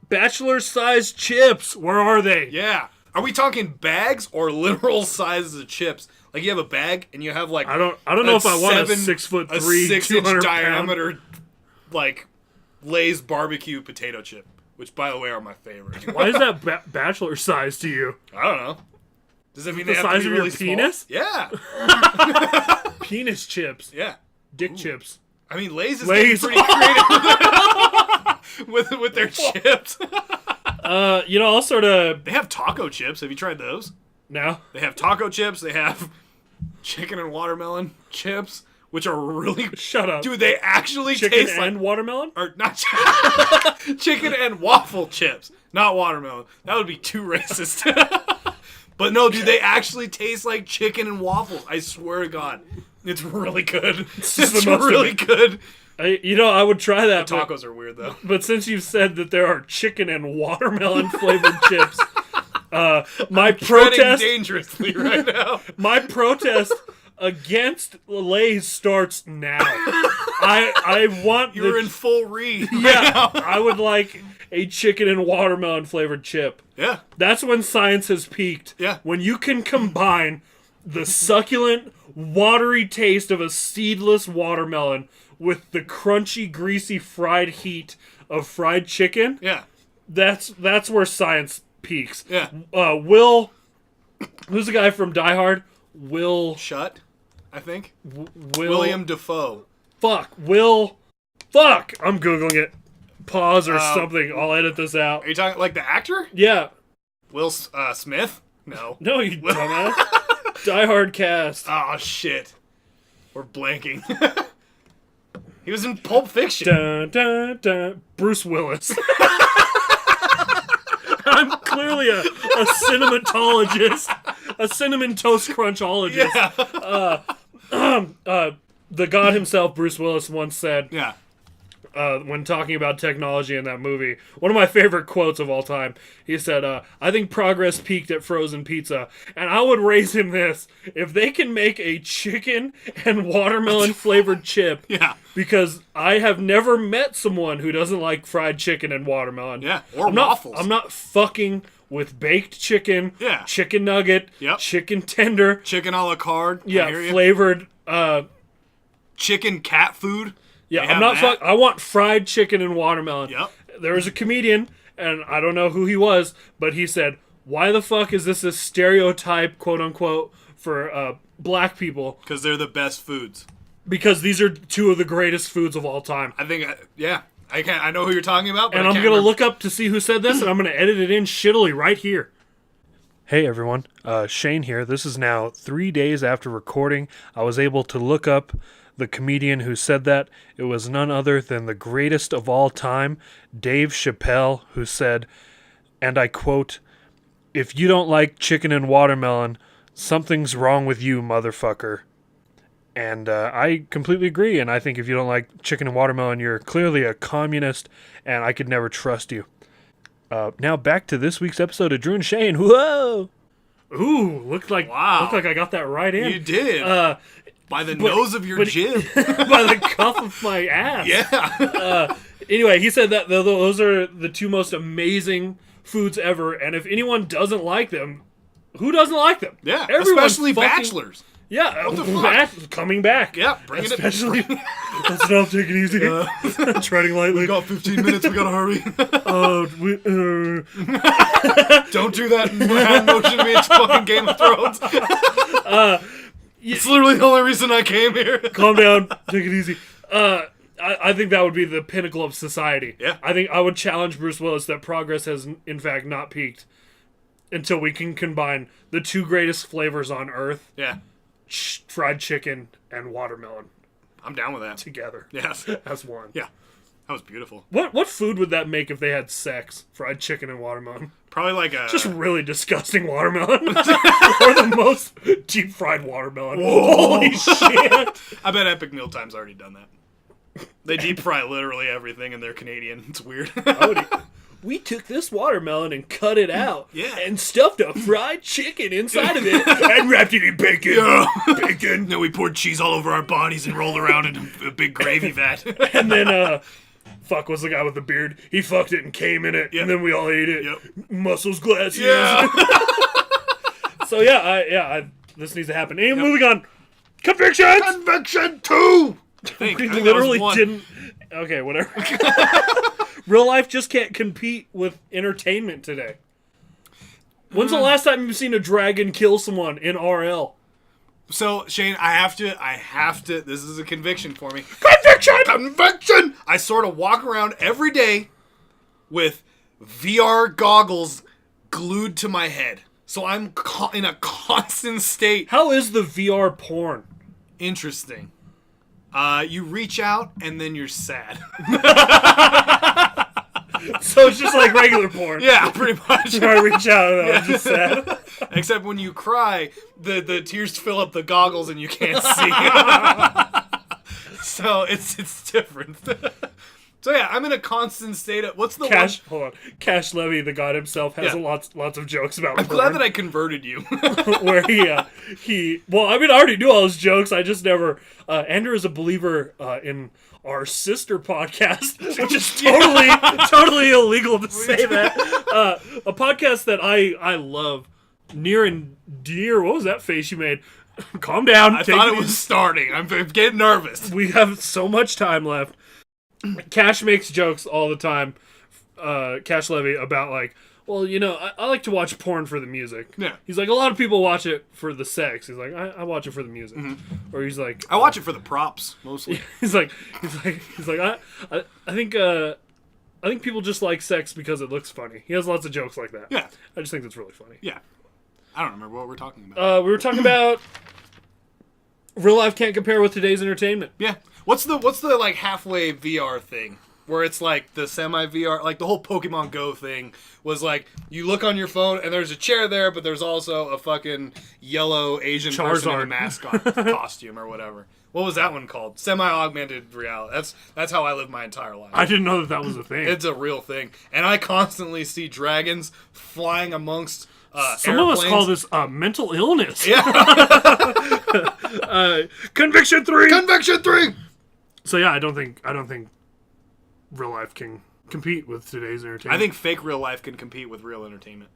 Bachelor-sized chips. Where are they? Yeah. Are we talking bags or literal sizes of chips? Like you have a bag and you have like I don't know if I want a 6'3", a 6-inch 200-pound diameter like Lay's barbecue potato chip, which by the way are my favorite. Why is that bachelor size to you? I don't know. Does that mean The they have size to be of your really penis? Small? Yeah. Penis chips. Yeah. Dick chips. I mean, Lay's is Lay's. getting pretty creative with their chips. I'll sort of... They have taco chips. Have you tried those? No. They have taco chips. They have chicken and watermelon chips, which are really... Shut up. Dude, they actually Chicken taste and watermelon? Or not chicken and waffle chips, not watermelon. That would be too racist. But no, dude, they actually taste like chicken and waffles. I swear to God. It's really good. It's really good. I would try that. Tacos are weird, though. But since you've said that there are chicken and watermelon flavored chips, my protest dangerously right now. My protest against Lay's starts now. I want You're in full read. Yeah, I would like a chicken and watermelon flavored chip. Yeah. That's when science has peaked. Yeah. When you can combine the succulent, watery taste of a seedless watermelon with the crunchy, greasy fried heat of fried chicken. Yeah. That's where science peaks. Yeah. Who's the guy from Die Hard? Shut, I think. William Dafoe. Fuck. I'm Googling it. Pause or something. I'll edit this out. Are you talking like the actor? Yeah. Will Smith? No. No, you dumbass. Die Hard cast. Oh, shit. We're blanking. He was in Pulp Fiction. Dun, dun, dun. Bruce Willis. I'm clearly a cinematologist. A cinnamon toast crunchologist. Yeah. The god himself, Bruce Willis, once said... Yeah. When talking about technology in that movie, one of my favorite quotes of all time, he said, I think progress peaked at frozen pizza. And I would raise him this. If they can make a chicken and watermelon flavored chip, Yeah. because I have never met someone who doesn't like fried chicken and watermelon. Yeah, or waffles. I'm not fucking with baked chicken, Yeah. chicken nugget, Yep. chicken tender, Chicken a la carte. yeah, I hear ya. flavored, Chicken cat food. yeah, They I'm not have that. I want fried chicken and watermelon. Yep. There was a comedian, and I don't know who he was, but he said, why the fuck is this a stereotype, quote unquote, for black people? Because they're the best foods. Because these are two of the greatest foods of all time. I think, yeah. I know who you're talking about, but And I'm going to look up to see who said this, and I'm going to edit it in shittily right here. Hey everyone, Shane here. This is now 3 days after recording. I was able to look up the comedian who said that. It was none other than the greatest of all time, Dave Chappelle, who said, and I quote, "If you don't like chicken and watermelon, something's wrong with you, motherfucker." And I completely agree, and I think if you don't like chicken and watermelon, you're clearly a communist, and I could never trust you. Now back to this week's episode of Drew and Shane. Whoa! Ooh, looked like I got that right in. You did. By the nose of your jib. By the cuff of my ass. Yeah. Anyway, he said that those are the two most amazing foods ever, and if anyone doesn't like them, who doesn't like them? Yeah, Everyone especially bachelors. Yeah, What the fuck? coming back. Yeah, bringing especially, let's not take it easy. Treading lightly. We got 15 minutes, we gotta hurry. Don't do that hand motion to me, it's fucking Game of Thrones. It's literally the only reason I came here. Calm down, take it easy. I think that would be the pinnacle of society. Yeah. I think I would challenge Bruce Willis that progress has, in fact, not peaked until we can combine the two greatest flavors on Earth. Yeah. Fried chicken and watermelon. I'm down with that. Together. Yes. As one. Yeah. That was beautiful. What food would that make if they had sex? Fried chicken and watermelon. Probably like a... Just really disgusting watermelon. Or the most deep fried watermelon. Whoa. Holy shit. I bet Epic Mealtime's already done that. They deep fry literally everything and they're Canadian. It's weird. We took this watermelon and cut it out. Yeah. And stuffed a fried chicken inside of it and wrapped it in bacon. Yeah. Bacon. Then we poured cheese all over our bodies and rolled around in a big gravy vat. And then, fuck was the guy with the beard. He fucked it and came in it. Yep. And then we all ate it. Yep. Muscles, glasses. Yeah. So yeah, this needs to happen. And moving on. Convictions! Conviction 2! We literally didn't... Okay, whatever. Real life just can't compete with entertainment today. When's the last time you've seen a dragon kill someone in RL? So, Shane, I have to, this is a conviction for me. Conviction! I sort of walk around every day with VR goggles glued to my head. So I'm in a constant state. How is the VR porn? Interesting. You reach out and then you're sad. So it's just like regular porn. Yeah, pretty much. I reach out and I'm just sad. Except when you cry, the tears fill up the goggles and you can't see. So it's different. So yeah, I'm in a constant state of what's the Cash? Hold on. Cash Levy, the god himself, has lots of jokes about. I'm glad that I converted you. Where he. Well, I mean, I already knew all his jokes. I just never. Andrew is a believer in our sister podcast, which is totally illegal to say that. A podcast that I love, near and dear. What was that face you made? Calm down. I thought it was starting. I'm getting nervous. We have so much time left. Cash makes jokes all the time, Cash Levy, about like, well, you know, I like to watch porn for the music. Yeah. He's like, a lot of people watch it for the sex. He's like, I watch it for the music. Mm-hmm. Or he's like, I watch it for the props mostly. he's like, I think people just like sex because it looks funny. He has lots of jokes like that. Yeah. I just think that's really funny. Yeah. I don't remember what we're talking about. We were talking about real life can't compare with today's entertainment. Yeah. What's the like halfway VR thing? Where it's like the semi VR, like the whole Pokemon Go thing was like you look on your phone and there's a chair there, but there's also a fucking yellow Asian person in a mascot costume or whatever. What was that one called? Semi-augmented reality. That's how I live my entire life. I didn't know that was a thing. It's a real thing, and I constantly see dragons flying amongst. Some of us call this mental illness. Yeah. Conviction 3. Conviction 3. So yeah, I don't think real life can compete with today's entertainment. I think fake real life can compete with real entertainment.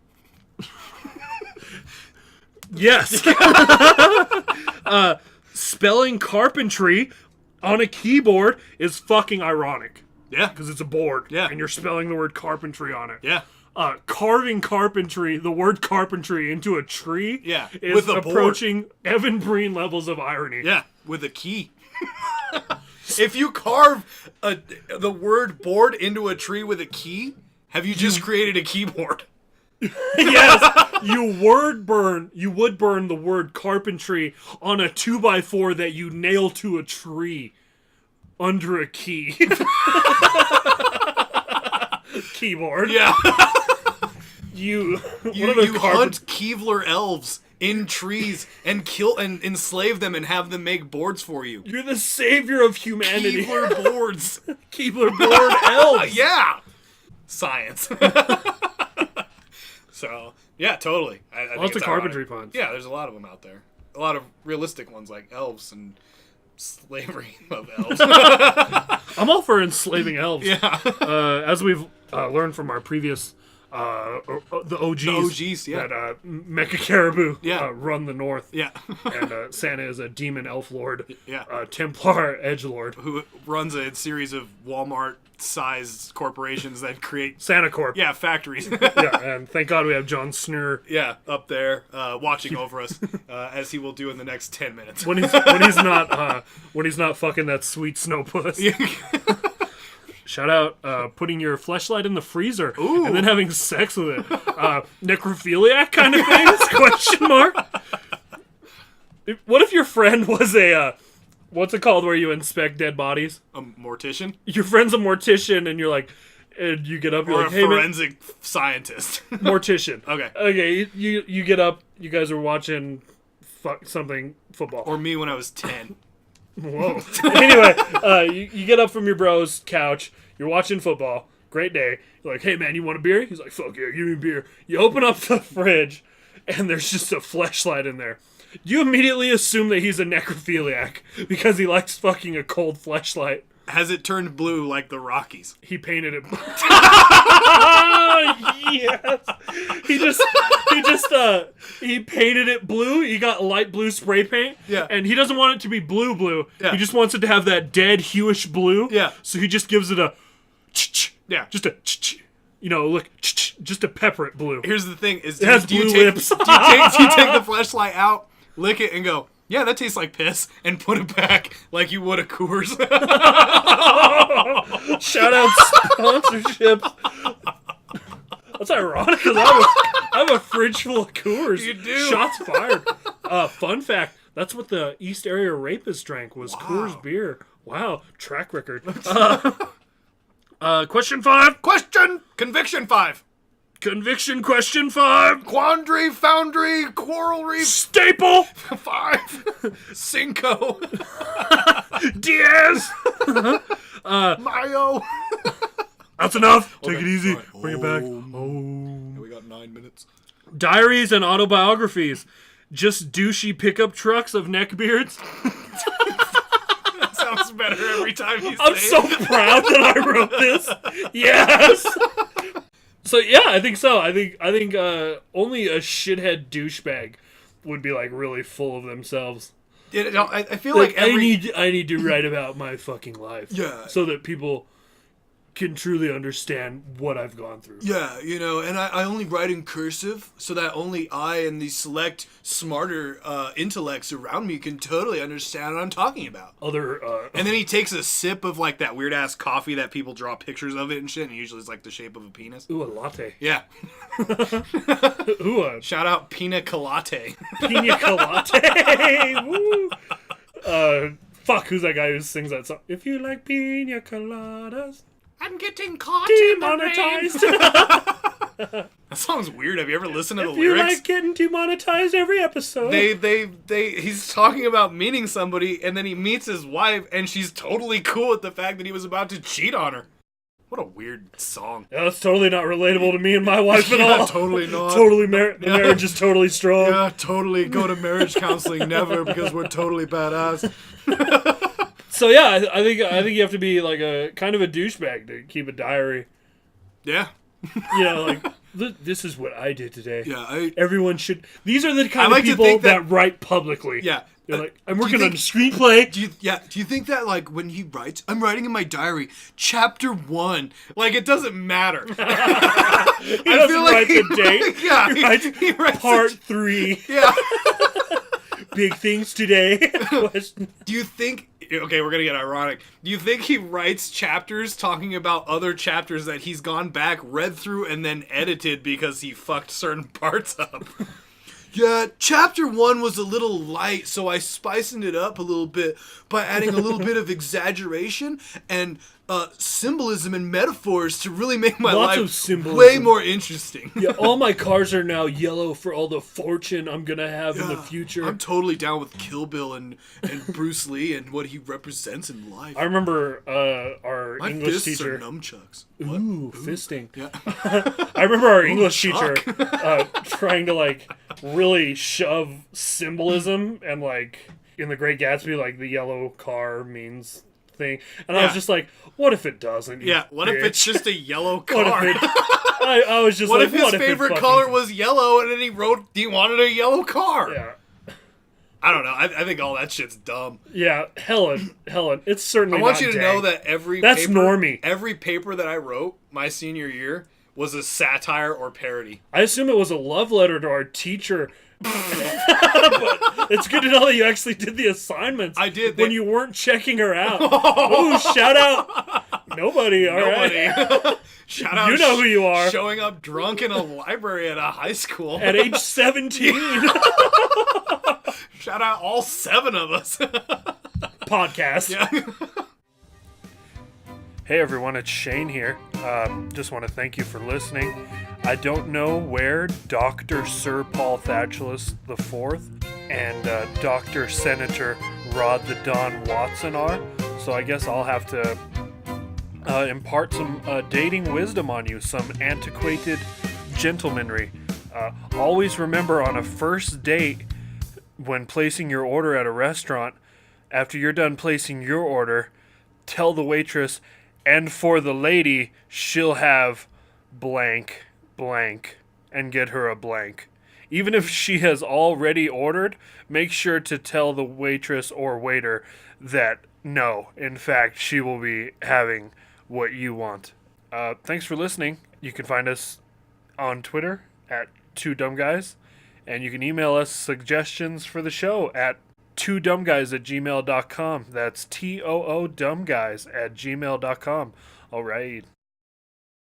Yes. Spelling carpentry on a keyboard is fucking ironic. Yeah. Because it's a board. Yeah. And you're spelling the word carpentry on it. Yeah. Carving carpentry, the word carpentry, into a tree is with a approaching Evan Breen levels of irony. Yeah, with a key. If you carve the word board into a tree with a key, have you just created a keyboard? Yes, you would burn the word carpentry on a 2x4 that you nail to a tree under a key. Keyboard. Yeah. You hunt Kevlar elves in trees and kill and enslave them and have them make boards for you. You're the savior of humanity. Kevlar boards. Kevlar board elves. Yeah. Science. So, yeah, totally. I Lots of carpentry puns. Yeah, there's a lot of them out there. A lot of realistic ones like elves and slavery of elves. I'm all for enslaving elves. Yeah. As we've learned from our previous the OGs. The OGs, yeah. That Mecha Caribou Yeah. Run the North. Yeah. And Santa is a demon elf lord. Yeah. Templar edgelord. Who runs a series of Walmart-sized corporations that create... Santa Corp. Yeah, factories. Yeah, and thank God we have John Snur. Yeah, up there, watching over us, as he will do in the next 10 minutes. When he's not fucking that sweet snow puss. Shout out putting your fleshlight in the freezer and then having sex with it. Necrophiliac kind of thing? Question mark. What if your friend was a what's it called where you inspect dead bodies? A mortician? Your friend's a mortician and you're like, and you get up, you're or like, a hey, forensic scientist. Mortician. Okay. You get up, you guys are watching football. Or me when I was 10. Whoa. Anyway, you get up from your bro's couch. You're watching football. Great day. You're like, hey, man, you want a beer? He's like, fuck yeah, give me a beer. You open up the fridge, and there's just a fleshlight in there. You immediately assume that he's a necrophiliac because he likes fucking a cold fleshlight. Has it turned blue like the Rockies? He painted it blue. Yes. He painted it blue. He got light blue spray paint. Yeah. And he doesn't want it to be blue. Yeah. He just wants it to have that dead hewish blue. Yeah. So he just gives it a Yeah. just a look, just to pepper it blue. Here's the thing: is it has blue lips. Do you take the fleshlight out, lick it, and go, Yeah, that tastes like piss, and put it back like you would a Coors. Shout out sponsorships. That's ironic because I have a fridge full of Coors. You do. Shots fired. Fun fact, that's what the East Area rapist drank was Coors beer. Wow, track record. Question 5. Conviction 5. Conviction question 5. Quandary, foundry, coral reef. Staple. 5. Cinco. Diaz. Mayo. That's enough. Take Okay. it easy. All right. Bring it back. Yeah, we got 9 minutes. Diaries and autobiographies. Just douchey pickup trucks of neckbeards. That sounds better every time you say I'm so proud that I wrote this. Yes. So yeah, I think so. I think only a shithead douchebag would be like really full of themselves. I feel like every... I need to write about my fucking life. Yeah. So that people can truly understand what I've gone through. Yeah, and I only write in cursive so that only I and the select smarter intellects around me can totally understand what I'm talking about. And then he takes a sip of like that weird ass coffee that people draw pictures of it and shit, and usually it's like the shape of a penis. Ooh, a latte. Yeah. Ooh, a Shout out Pina Colate. pina colada. Woo. Fuck, who's that guy who sings that song? If you like pina coladas, I'm getting caught demonetized. That song's weird. Have you ever listened to the If you lyrics? like getting demonetized every episode. He's talking about meeting somebody, and then he meets his wife, and she's totally cool with the fact that he was about to cheat on her. What a weird song. Yeah, that's totally not relatable to me and my wife at Yeah, all. totally not. The marriage is totally strong. Yeah, totally. Go to marriage counseling, never, because we're totally badass. So yeah, I think you have to be like a kind of a douchebag to keep a diary. Yeah. Like this is what I did today. Yeah, Everyone should. These are the kind like of to people think that write publicly. Yeah. They're like, I'm do you working on a think- screenplay. Do you think that like when he writes, I'm writing in my diary, chapter 1, like it doesn't matter. He doesn't write the date. Yeah, He writes part 3. Yeah. Big things today. Do you think? Okay, we're gonna get ironic. Do you think he writes chapters talking about other chapters that he's gone back, read through, and then edited because he fucked certain parts up? Yeah, chapter 1 was a little light, so I spiced it up a little bit by adding a little bit of exaggeration and symbolism and metaphors to really make my Lots of life symbolism. way more interesting. Yeah, all my cars are now yellow for all the fortune I'm gonna have in the future. I'm totally down with Kill Bill and Bruce Lee and what he represents in life. I remember our My English fists teacher. are nunchucks. Ooh, fisting. Yeah. I remember our English Chuck. teacher trying to like really shove symbolism and like in The Great Gatsby, like the yellow car means thing, and I was just like, what if it doesn't? Yeah, what if it's just a yellow What car? if it, I was just What like, if his what if favorite it fucking, color was yellow and then he wrote he wanted a yellow car? Yeah. I don't know. I think all that shit's dumb. Yeah, Helen, it's certainly I want not you to dang. know that every That's paper, normie. Every paper that I wrote my senior year was a satire or parody. I assume it was a love letter to our teacher. But it's good to know that you actually did the assignments. I did. When you weren't checking her out. Ooh, shout out. Nobody, all right. Nobody. Shout out. You know who you are. Showing up drunk in a library at a high school. At age 17. Shout out all 7 of us. Podcast. Yeah. Hey everyone, it's Shane here. Just want to thank you for listening. I don't know where Dr. Sir Paul Thatchulus IV and Dr. Senator Rod the Don Watson are, so I guess I'll have to impart some dating wisdom on you, some antiquated gentlemanry. Always remember on a first date, when placing your order at a restaurant, after you're done placing your order, tell the waitress, and for the lady, she'll have blank, and get her a blank. Even if she has already ordered, make sure to tell the waitress or waiter that no, in fact, she will be having what you want. Thanks for listening. You can find us on Twitter at 2dumbguys, and you can email us suggestions for the show at toodumbguys@gmail.com. That's TOO dumbguys@gmail.com. All right.